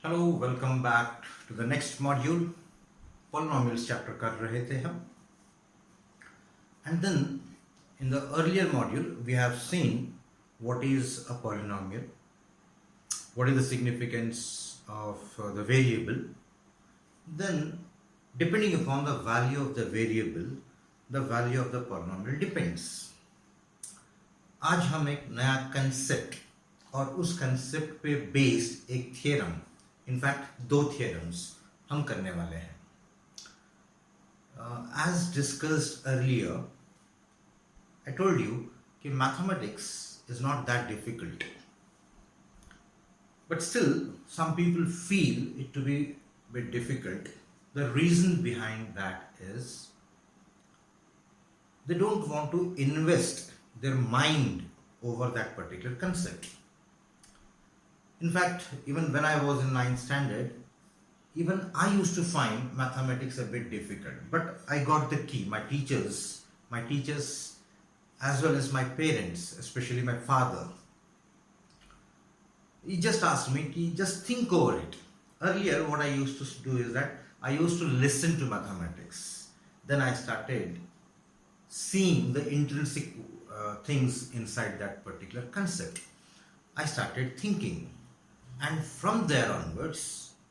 Hello welcome back to the next module polynomials chapter कर रहे थे हम and then in the earlier module we have seen what is a polynomial, what is the significance of the variable, then depending upon the value of the variable the value of the polynomial depends. आज हम एक नया concept और उस concept पे based एक theorem, in fact दो theorems हम करने वाले हैं. As discussed earlier, I told you कि mathematics is not that difficult, but still some people feel it to be a bit difficult. The reason behind that is they don't want to invest their mind over that particular concept. In fact, even when I was in 9th standard, even I used to find mathematics a bit difficult. But I got the key. My teachers as well as my parents, especially my father, he just asked me to just think over it. Earlier, what I used to do is that I used to listen to mathematics. Then I started seeing the intrinsic things inside that particular concept. I started thinking, and from there onwards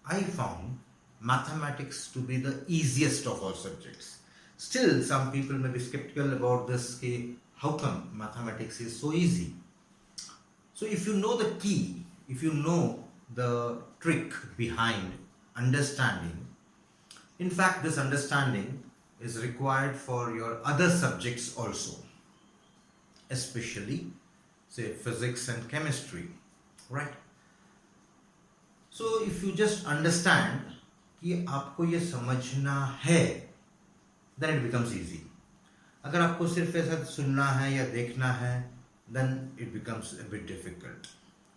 I found mathematics to be the easiest of all subjects. Still some people may be skeptical about this, how come mathematics is so easy? So if you know the key, if you know the trick behind understanding, in fact this understanding is required for your other subjects also, especially say physics and chemistry, right? So if you just understand कि आपको ये समझना है, then it becomes easy. अगर आपको सिर्फ ऐसा सुनना है या देखना है, then it becomes a bit difficult,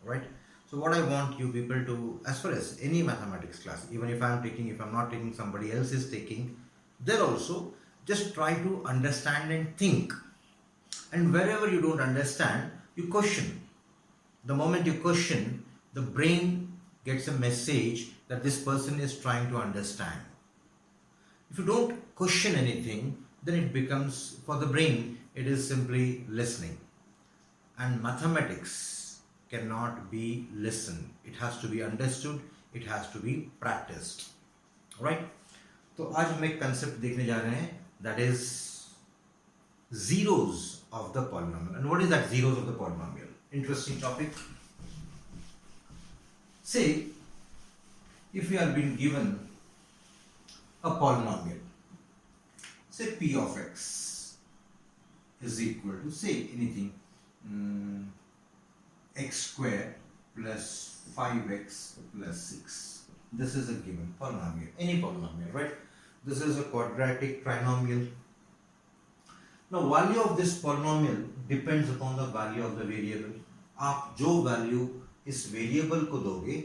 right? So what I want you people to, as far as any mathematics class, even if I'm not taking, somebody else is taking, there also just try to understand and think. And wherever you don't understand, you question. The moment you question, the brain gets a message that this person is trying to understand. If you don't question anything, then it becomes, for the brain, it is simply listening. And mathematics cannot be listened. It has to be understood, it has to be practiced. Right? तो आज हम एक concept देखने जा रहे हैं, that is zeros of the polynomial. And what is that zeros of the polynomial? Interesting topic. Say, if we are being given a polynomial, say p of x is equal to, say anything, x square plus 5x plus 6. This is a given polynomial, any polynomial, right? This is a quadratic trinomial. Now value of this polynomial depends upon the value of the variable. आप जो value इस variable को दोगे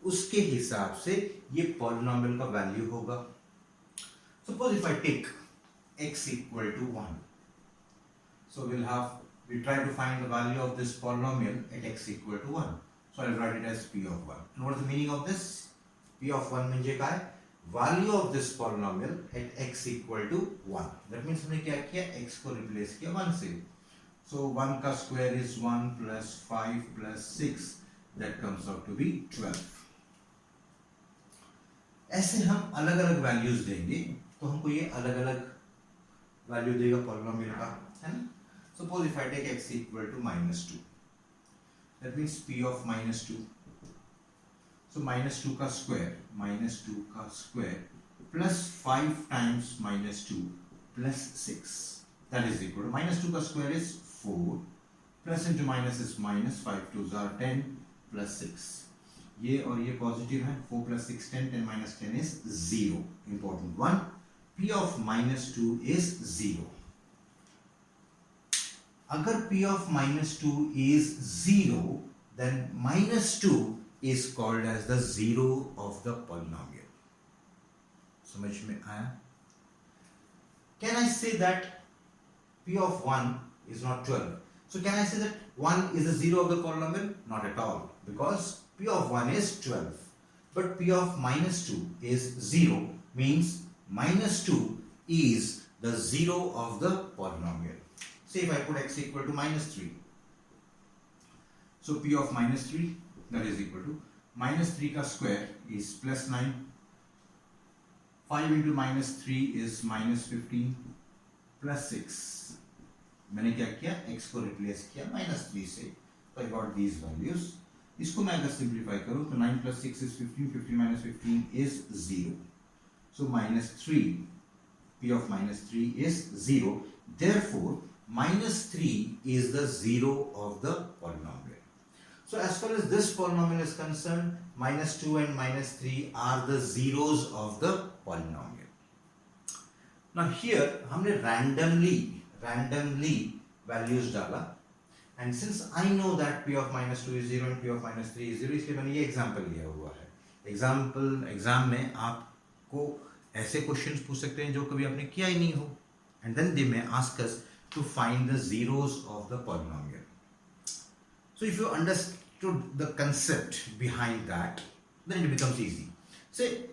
उसके हिसाब से ये polynomial का वैल्यू होगा. Suppose if I take x equal to 1, so we try to find the value of this polynomial at x equal to 1. So I'll write it as p of 1. And what is the meaning of this? p of 1 म्हणजे काय? Value of this polynomial at x equal to 1. That means हमने क्या किया? x को replace किया 1 से. So 1 का square is 1 plus 5 plus 6. That comes out to be 12. ऐसे हम अलग अलग वैल्यूज देंगे तो हमको ये अलग अलग वैल्यू देगा पॉलिनोमियल का, है ना? Suppose if I take x equal to -2, that means p of -2. So -2 का square plus 5 times -2 plus 6, that is equal to -2 का square is 4, plus into minus is minus, 5 2s are 10 plus 6. ये और ये positive है, 4 plus 6 10, 10 minus 10 is 0. Important one, p of -2 is 0. अगर p of -2 is 0, then -2 is called as the zero of the polynomial. समझ में आया? Can I say that p of 1 is not 12? So can I say that 1 is the zero of the polynomial? Not at all, because p of 1 is 12. but p of minus 2 is 0, means minus 2 is the 0 of the polynomial. Say if I put x equal to minus 3. So p of minus 3, that is equal to minus 3 का square is plus 9. 5 into minus 3 is minus 15 plus 6. मैंने क्या किया, x को replace किया minus 3 से, तो I got these values. इसको मैं अगर सिंप्लीफाई करूं तो 9 plus 6 is 15, 15 minus 15 is 0. So minus 3, p of minus 3 is 0. Therefore, minus 3 is the 0 of the polynomial. So as far as this polynomial is concerned, minus 2 and minus 3 are the zeros of the polynomial. Now here हमने randomly values डाला, and since I know that p of minus 2 is 0 and p of minus 3 is 0, इसलिए मैंने ये example लिया हुआ है. Exam में आपको ऐसे क्वेश्चंस पूछ सकते हैं जो कभी आपने किया ही नहीं हो, and then they may ask us to find the zeros of the polynomial. So if you understood the concept behind that, then it becomes easy. Say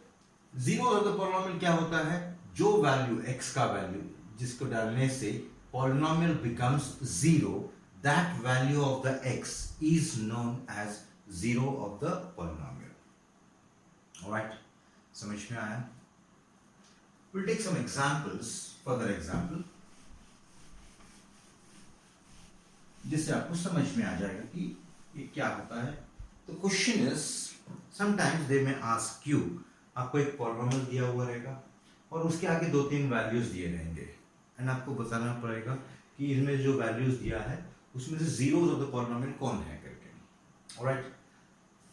zeros of the polynomial क्या होता है, जो वैल्यू x का value जिसको डालने से polynomial becomes 0, that value of the x is known as zero of the polynomial. Alright, समझ में आया? We'll take some examples, further example, जिससे आपको समझ में आ जाएगा कि ये क्या होता है. तो क्वेश्चन इज, समटाइम्स दे में आस्क यू, आपको एक पॉलिनोमियल दिया हुआ रहेगा और उसके आगे 2-3 वैल्यूज दिए रहेंगे, एंड आपको बताना पड़ेगा कि इसमें जो वैल्यूज दिया है उसमें से जीरोस ऑफ द पॉलिनोमियल कौन है करके. ऑलराइट,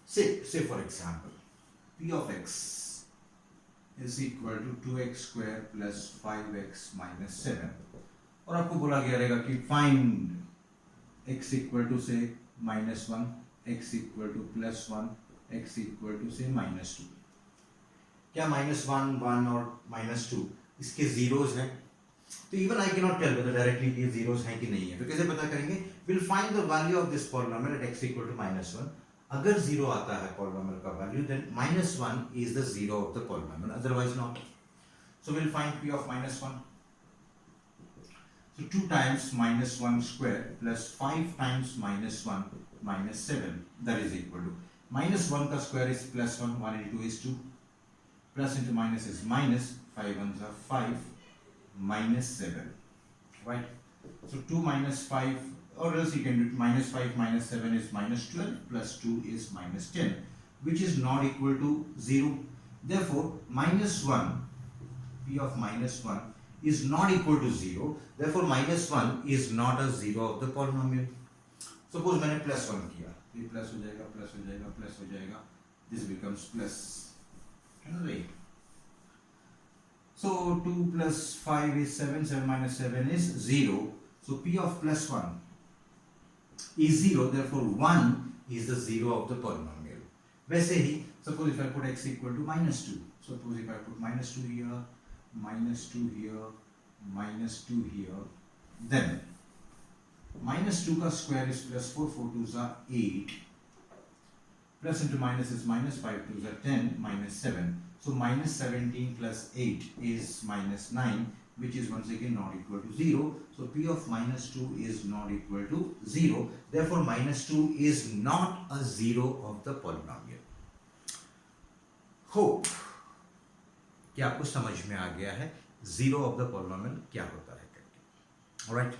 से for example p of x is equal to 2x square plus 5x minus 7, और आपको बोला गया रहेगा कि find x equal to say minus 1, x equal to plus 1, x equal to say minus 2. क्या minus 1, 1 और minus 2 इसके जीरोस हैं? तो even I can not tell whether directly ये जीरोस हैं कि नहीं है. तो कैसे पता करेंगे? Will find the value of this polynomial at x equal to minus 1. अगर जीरो आता है पॉलिनोमियल का value, then minus 1 is the zero of the polynomial, otherwise not. So we'll find p of minus 1. So 2 times minus 1 square plus 5 times minus 1 minus 7, that is equal to minus 1 का square is plus 1, 1 into 2 is 2, plus into minus is minus, 5 ones are 5, minus 7, right? So 2 minus 5, or else you can do minus 5 minus 7 is minus 12, plus 2 is minus 10, which is not equal to 0. Therefore, minus 1, p of minus 1 is not equal to 0. Therefore, minus 1 is not a zero of the polynomial. Suppose मैंने plus 1 किया, ये plus हो जाएगा, plus हो जाएगा, plus हो जाएगा, this becomes plus, right? So 2 plus 5 is 7, 7 minus 7 is 0. So p of plus 1 is 0, therefore 1 is the zero of the polynomial. वैसे ही, suppose if I put x equal to minus 2, suppose if I put minus 2 here, minus 2 here, minus 2 here, then minus 2 का square is plus 4, 4 2s are 8, plus into minus is minus, 5 2s are 10, minus 7. So minus 17 plus 8 is minus 9, which is once again not equal to 0. So p of minus 2 is not equal to 0. Therefore, minus 2 is not a zero of the polynomial. Hope कि आपको समझ में आ गया है zero of the polynomial क्या होता है करके. Alright.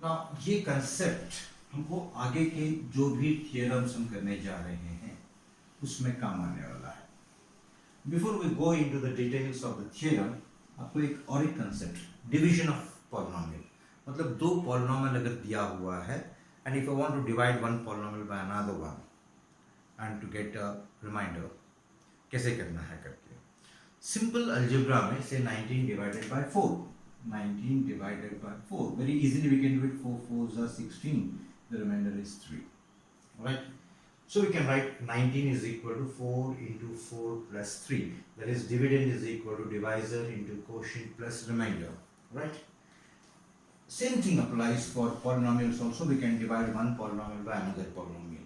Now ये concept हमको आगे के जो भी theorems हम करने जा रहे हैं उसमें काम आने वाला है. Before we go into the details of the theorem, आपको एक और एक concept, division of polynomial, मतलब दो polynomial अगर दिया हुआ है, and if I want to divide one polynomial by another one, and to get a remainder, कैसे करना है करके. Simple algebra में say 19 divided by 4, 19 divided by 4, very easily we can do it. 4 4s are 16, the remainder is 3, right? So we can write 19 is equal to 4 into 4 plus 3. That is, dividend is equal to divisor into quotient plus remainder, right? Same thing applies for polynomials also. We can divide one polynomial by another polynomial.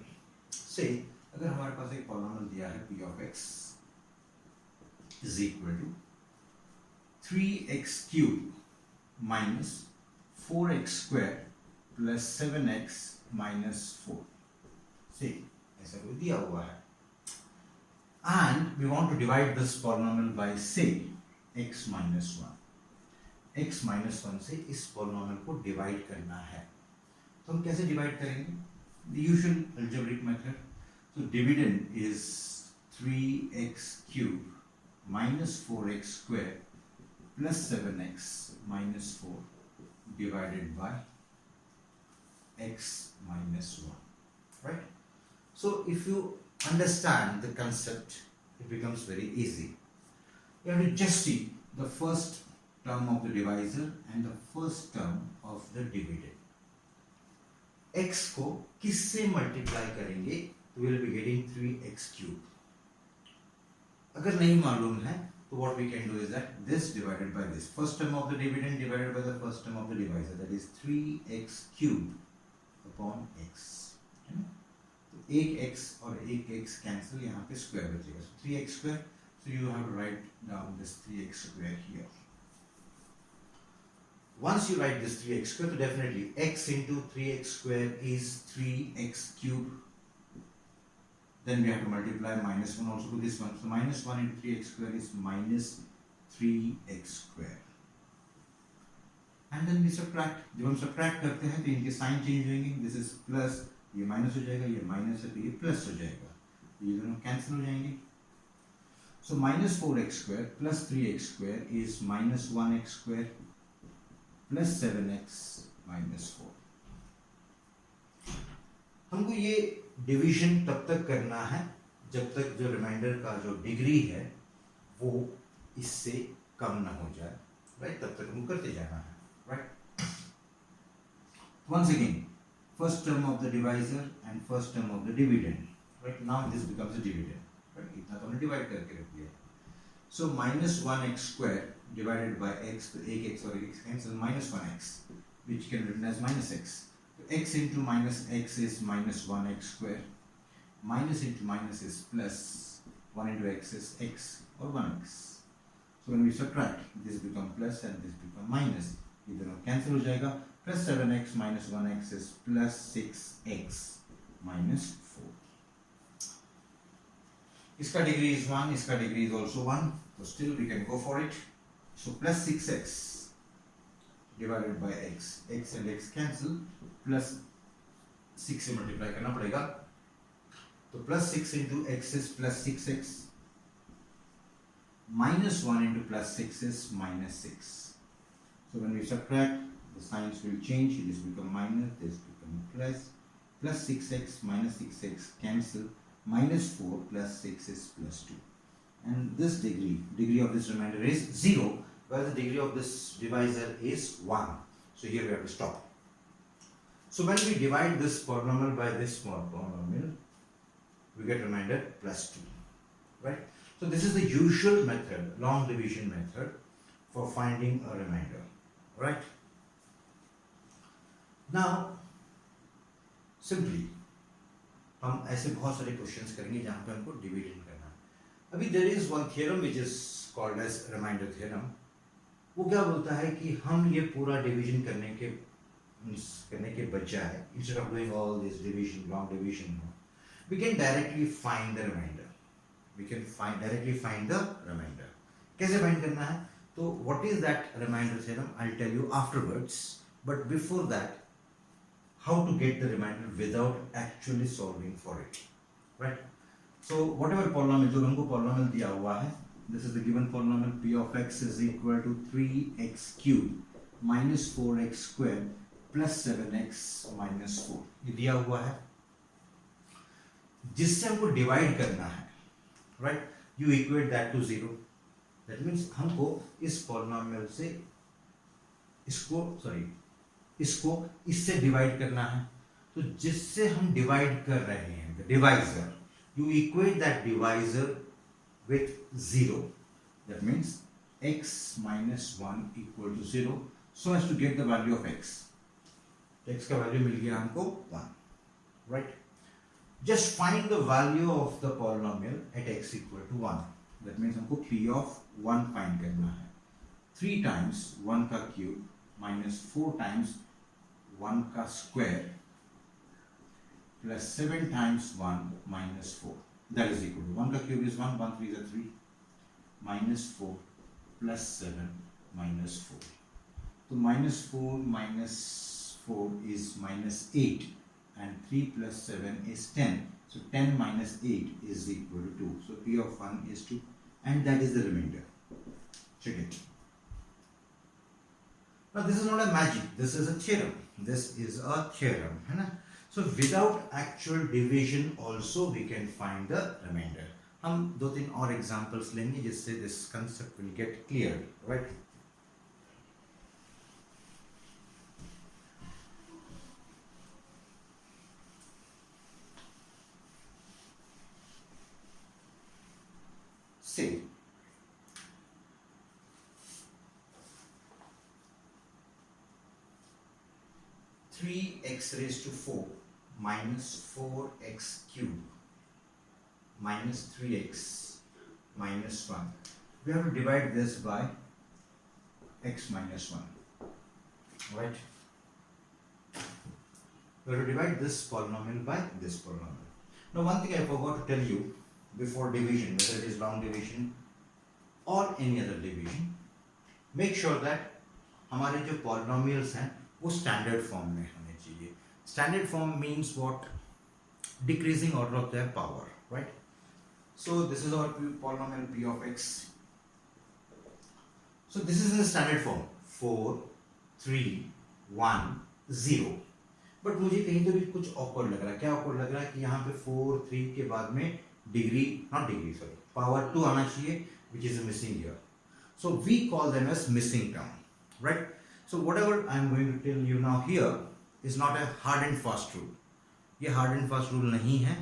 Say, अगर हमारे हमारे पास एक polynomial दिया है p of x is equal to 3x cube minus 4x square plus 7x minus 4. See, ऐसा कोई दिया हुआ है and we want to divide this polynomial by say x minus 1. x minus 1 से इस polynomial को divide करना है. तो हम कैसे divide करेंगे? The usual algebraic method. So dividend is 3x cube minus 4x square plus 7x minus 4 divided by x minus 1. Right? So if you understand the concept, it becomes very easy. You have to just see the first term of the divisor and the first term of the dividend. x को किससे multiply करेंगे तो will be getting 3x cube. अगर नहीं मालूम है तो what we can do is that this divided by this first term of the dividend divided by the first term of the divisor, that is 3x cube upon x. है ना? तो एक x और एक x कैंसिल, यहाँ पे square बचेगा. So 3x square. So you have to write down this 3x square here. Once you write this 3x square, so definitely x into 3x square is 3x cube. Then we have to multiply minus 1 also to this one. So minus 1 into 3x square is minus 3x square. And then we subtract. जब हम subtract करते हैं तो इनके sign change होंगे. This is plus, ये minus हो जाएगा, ये माइनस है तो ये प्लस हो जाएगा. ये दोनों कैंसिल हो जाएंगे. So minus 4x square plus 3x square is minus 1x square plus 7x minus 4. हमको ये डिवीजन तब तक करना है जब तक जो रिमाइंडर का जो डिग्री है वो इससे कम ना हो जाए. राइट? तब तक हमको करते जाना है. Right? Once again, first term of the divisor and first term of the dividend. Right? Now this becomes a dividend. Right? इतना तो हमने डिवाइड करके रख दिया. So minus 1x square divided by x, तो एक x और एक x cancel, minus 1x, which can be written as minus x. So x into minus x is minus 1x square. Minus into minus is plus. 1 into x is x or 1x. So when we subtract, this become plus and this become minus. ये दोनों cancel हो जाएगा. Plus 7x minus 1x is plus 6x minus 4. इसका degree is 1, इसका degree is also 1. So still we can go for it. So plus 6x divided by x. x and x cancel. Plus 6 से multiply करना पड़ेगा. तो plus 6 into x is plus 6x. Minus 1 into plus 6 is minus 6. So when we subtract, the signs will change. This become minus, this become plus. Plus 6x minus 6x cancel. Minus 4 plus 6 is plus 2. And this degree of this remainder is 0, whereas the degree of this divisor is 1. So here we have to stop. So when we divide this polynomial by this small polynomial, we get remainder plus 2. Right? So this is the usual method, long division method, for finding a remainder. Right? Now, simply, हम ऐसे बहुत सारे questions करेंगे जहाँ पे हमको dividend करना है. अभी there is one theorem which is called as remainder theorem. वो क्या बोलता है कि हम ये पूरा डिवीजन करने के बजाय, instead of doing all this division, long division, we can directly find the remainder. Directly find the remainder. कैसे फाइंड करना है? तो what is that remainder theorem I will tell you afterwards. But before that, how to get the remainder without actually solving for it. Right? So whatever polynomial, जो हमको polynomial दिया हुआ है, this is the given polynomial. P of x is equal to 3x cube minus 4x square plus 7x minus 4. ये दिया हुआ है जिससे हमको डिवाइड करना है. Right? You equate that to 0. That means हमको इस polynomial से इसको इससे डिवाइड करना है. तो जिससे हम डिवाइड कर रहे हैं, the divisor, you equate that divisor with 0. That means x minus 1 equal to 0, so as to get the value of x. x का वैल्यू मिल गया हमको 1. Right? Just find the value of the polynomial at x equal to 1. That means हमको p of 1 find करना है. 3 times 1 का cube minus 4 times 1 का square plus 7 times 1 minus 4. That is equal to 1 का cube is 1, 1 3 is 3, minus 4 plus 7 minus 4. So minus 4 is minus 8 and 3 plus 7 is 10. So 10 minus 8 is equal to 2. So p of 1 is 2 and that is the remainder. Check it. Now this is not a magic, this is a theorem. This is a theorem. है ना? So without actual division also we can find the remainder. हम 2-3 और examples लेंगे जिससे this concept will get clear, right? Say 3x raised to 4 minus 4x cube minus 3x minus 1. We have to divide this by x minus 1. Right? We have to divide this polynomial by this polynomial. Now one thing I forgot to tell you before division, whether it is long division or any other division, make sure that हमारे जो polynomials हैं वो standard form में होने चाहिए. Standard form means what? Decreasing order of their power, right? So this is our polynomial p of x. So this is in the standard form 4, 3, 1, 0. But मुझे कहीं तो भी कुछ awkward लग रहा है. क्या awkward लग रहा है कि यहाँ पे 4, 3 के बाद में power 2 आना चाहिए, which is missing here. So we call them as missing term, right? So whatever I am going to tell you now here is not a hard and fast rule. ये hard and fast rule नहीं है.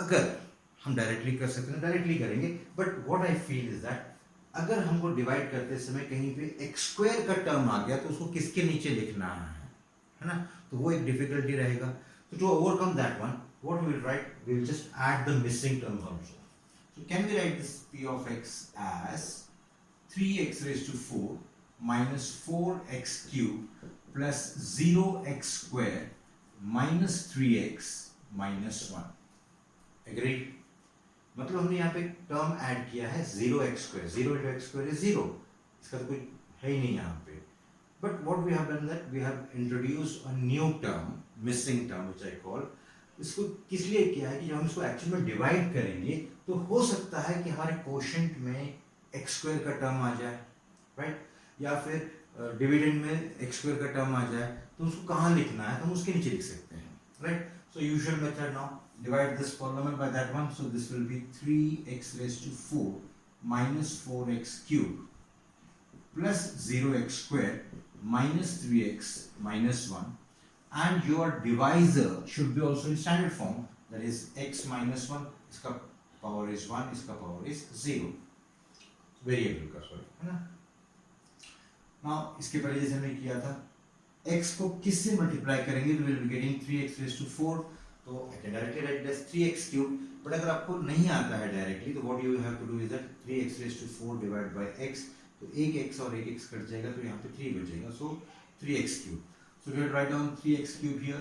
अगर हम directly कर सकते हैं directly करेंगे. But what I feel is that अगर हमको divide करते समय कहीं पे x square का term आ गया तो उसको किसके नीचे लिखना है ना? तो वो एक difficulty रहेगा. So to overcome that one, what we will write? We will just add the missing terms also. So can we write this p of x as 3x raised to 4 minus 4x cube plus 0x square minus 3x minus 1. Agreed? मतलब हमने यहाँ पे term add किया है 0x square. 0 into x square is 0. इसका तो कोई है ही नहीं यहाँ पे. But what we have done that we have introduced a new term, missing term, which I call. इसको किस लिए किया है कि जब हम इसको एक्चुअल में डिवाइड करेंगे तो हो सकता है कि हमारे कोशेंट में एक्स स्क्वायर का टर्म आ जाए, राइट? या फिर डिविडेंड में एक्स स्क्वायर का टर्म आ जाए तो उसको कहाँ लिखना है तो हम उसके नीचे लिख सकते हैं, right? So usual method now divide this polynomial by that one. So this will be 3x raised to 4 minus 4x cube plus 0x square minus 3x minus 1. And your divisor should be also in standard form, that is x minus 1, इसका power is 1, इसका power is 0. Variable का sorry, है ना? Now इसके पहले जैसे हमने किया था x को किससे multiply करेंगे तो we'll be getting 3x raised to 4. तो I can directly write this 3x cube. But अगर आपको नहीं आता है directly तो what you have to do is that 3x raised to 4 divided by x. तो एक x और एक x कट जाएगा तो यहाँ पे 3 बचेगा. So 3x cube. So we will write down 3x cube here,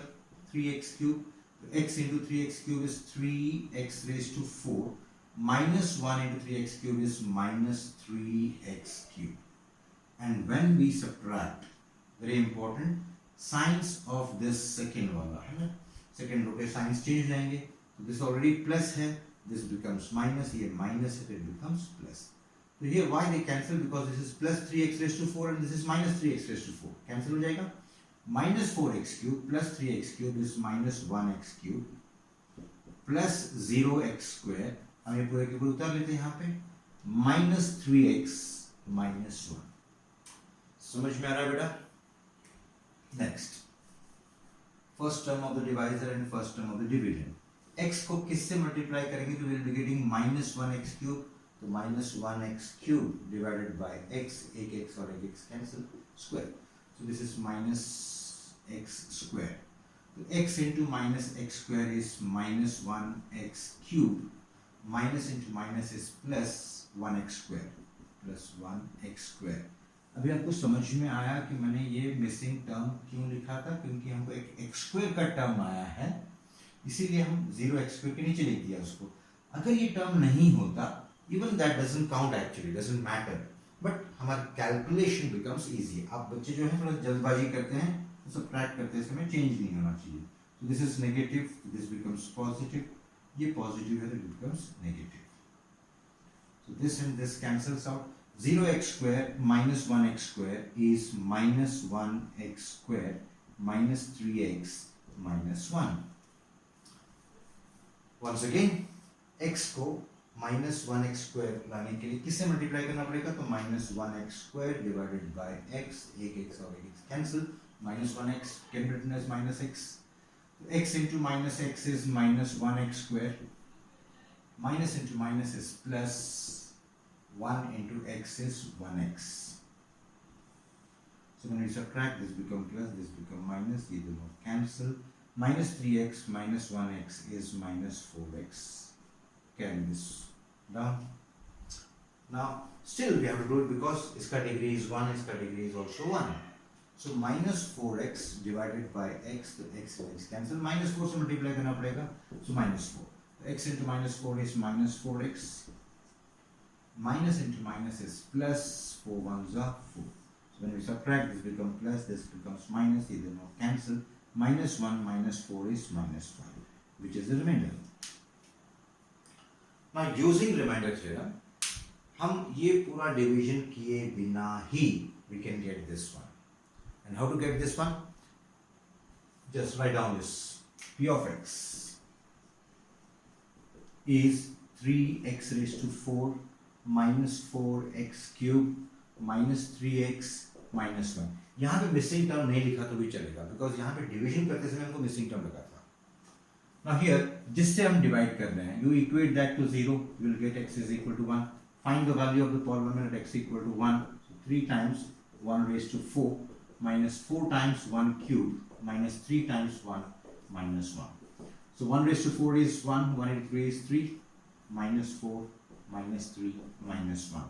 3x cube, x into 3x cube is 3x raised to 4, minus 1 into 3x cube is minus 3x cube. And when we subtract, very important, signs of this second wala, second row के signs change जाएंगे. So this already plus है, this becomes minus, here minus it becomes plus. So here why they cancel? Because this is plus 3x raised to 4 and this is minus 3x raised to 4. Cancel हो जाएगा. Minus 4x cube plus 3x cube is minus 1x cube plus 0x square. हम ये पूरे के पूरे उतार लेते हैं यहाँ पे. Minus 3x minus 1. समझ में आ रहा है बेटा? Next. First term of the divisor and first term of the dividend. X को किससे multiply करेंगे तो we will be getting minus 1x cube. तो minus 1x cube divided by x, एक x और एक x cancel, square. So this is minus x square. तो x into minus x square is minus 1x cube, minus into minus is plus 1x square, plus 1x square. अभी आपको समझ में आया कि मैंने ये मिसिंग टर्म क्यों लिखा था? क्योंकि हमको एक x स्क्वायर का टर्म आया है, इसीलिए हम 0x स्क्वायर के नीचे लिख दिया उसको. अगर ये टर्म नहीं होता, even that doesn't count actually, doesn't matter, but हमारा कैलकुलेशन becomes easy. आप बच्चे जो है थोड़ा जल्दबाजी करते हैं, तो सब्ट्रैक्ट करते समय चेंज नहीं होना चाहिए. So this is negative, this becomes positive. ये positive है तो it becomes negative. So this and this cancels out. 0x square minus 1x square is minus 1x square minus 3x minus 1. Once again, x को minus 1x square लाने के लिए किससे multiply करना पड़ेगा? तो minus 1x square divided by x, एक x और एक x cancel, minus 1x can be written as minus x. X into minus x is minus 1x square, minus into minus is plus 1 into x is 1x. So when we subtract, this become plus, this become minus, ये दोनों cancel. Minus 3x minus 1x is minus 4x. Carry this down. Now still we have to do it because इसका degree is 1, इसका degree is also 1. So minus 4x divided by x, तो x and x cancel. Minus 4 से multiply करना पड़ेगा, so minus 4. X into minus 4 is minus 4x. Minus into minus is plus, 4 ones are 4. So when we subtract, this becomes plus, this becomes minus, either no cancel. Minus 1 minus 4 is minus 5, which is the remainder. Now using remainder theorem, हम ये पूरा division किए बिना ही we can get this one. And how to get this one? Just write down this. P of x is 3x raised to 4 minus 4x cube minus 3x minus 1. यहाँ पे missing term नहीं लिखा तो भी चलेगा, because यहाँ पे division करते समय हमको मिसिंग टर्म लगा था. Now here, जिससे हम डिवाइड कर रहे हैं, you equate that to 0, you will get x is equal to 1. Find the value of the polynomial at x equal to 1. So 3 times 1 raised to 4 minus 4 times 1 cube minus 3 times 1 minus 1. So 1 raised to 4 is 1, 1 into 3 is 3, minus 4 minus 3 minus 1.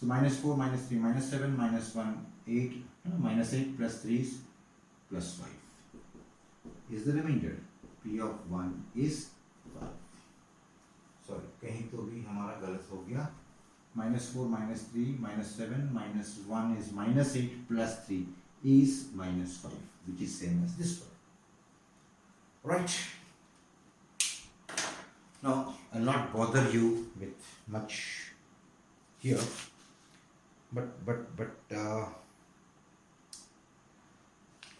So minus 4 minus 3 minus 7 minus 1 8, minus 8 plus 3 is plus 5 is the remainder. P of 1 is 5. Sorry, कहीं तो भी हमारा गलत हो गया. Minus 4 minus 3 minus 7 minus 1 is minus 8 plus 3 is minus 5, which is same as this one. Right. Now I'll not bother you with much here, but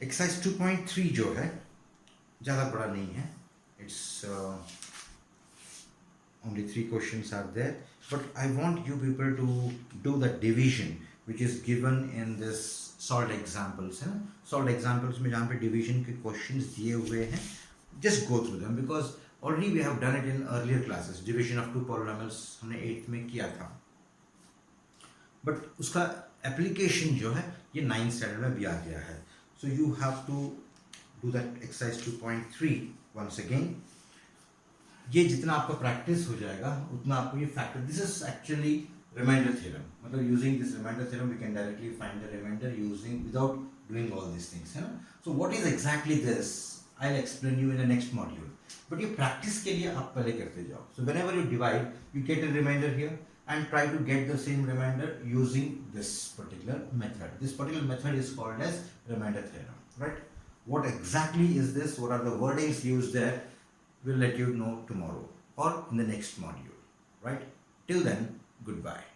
exercise 2.3 जो है ज़्यादा बड़ा नहीं है. It's only 3 questions are there, but I want you people to do the division which is given in this solved examples. है ना, solved examples में जहाँ पे division के questions दिए हुए हैं, just go through them because already we have done it in earlier classes. Division of two polynomials हमने 8th में किया था, but उसका application जो है ये 9th standard में भी आ गया है. So you have to do that exercise 2.3 once again. ये जितना आपका प्रैक्टिस हो जाएगा उतना आपको ये factor, this is actually remainder theorem, मतलब using this remainder theorem we can directly find the remainder using without doing all this things, है ना. So what is exactly this I will explain you in the next module, but ये practice के लिए आप पहले करते जाओ. So whenever you divide you get a remainder here and try to get the same remainder using this particular method. This particular method is called as remainder theorem, right? What exactly is this? What are the wordings used there? We'll let you know tomorrow or in the next module, right? Till then, goodbye.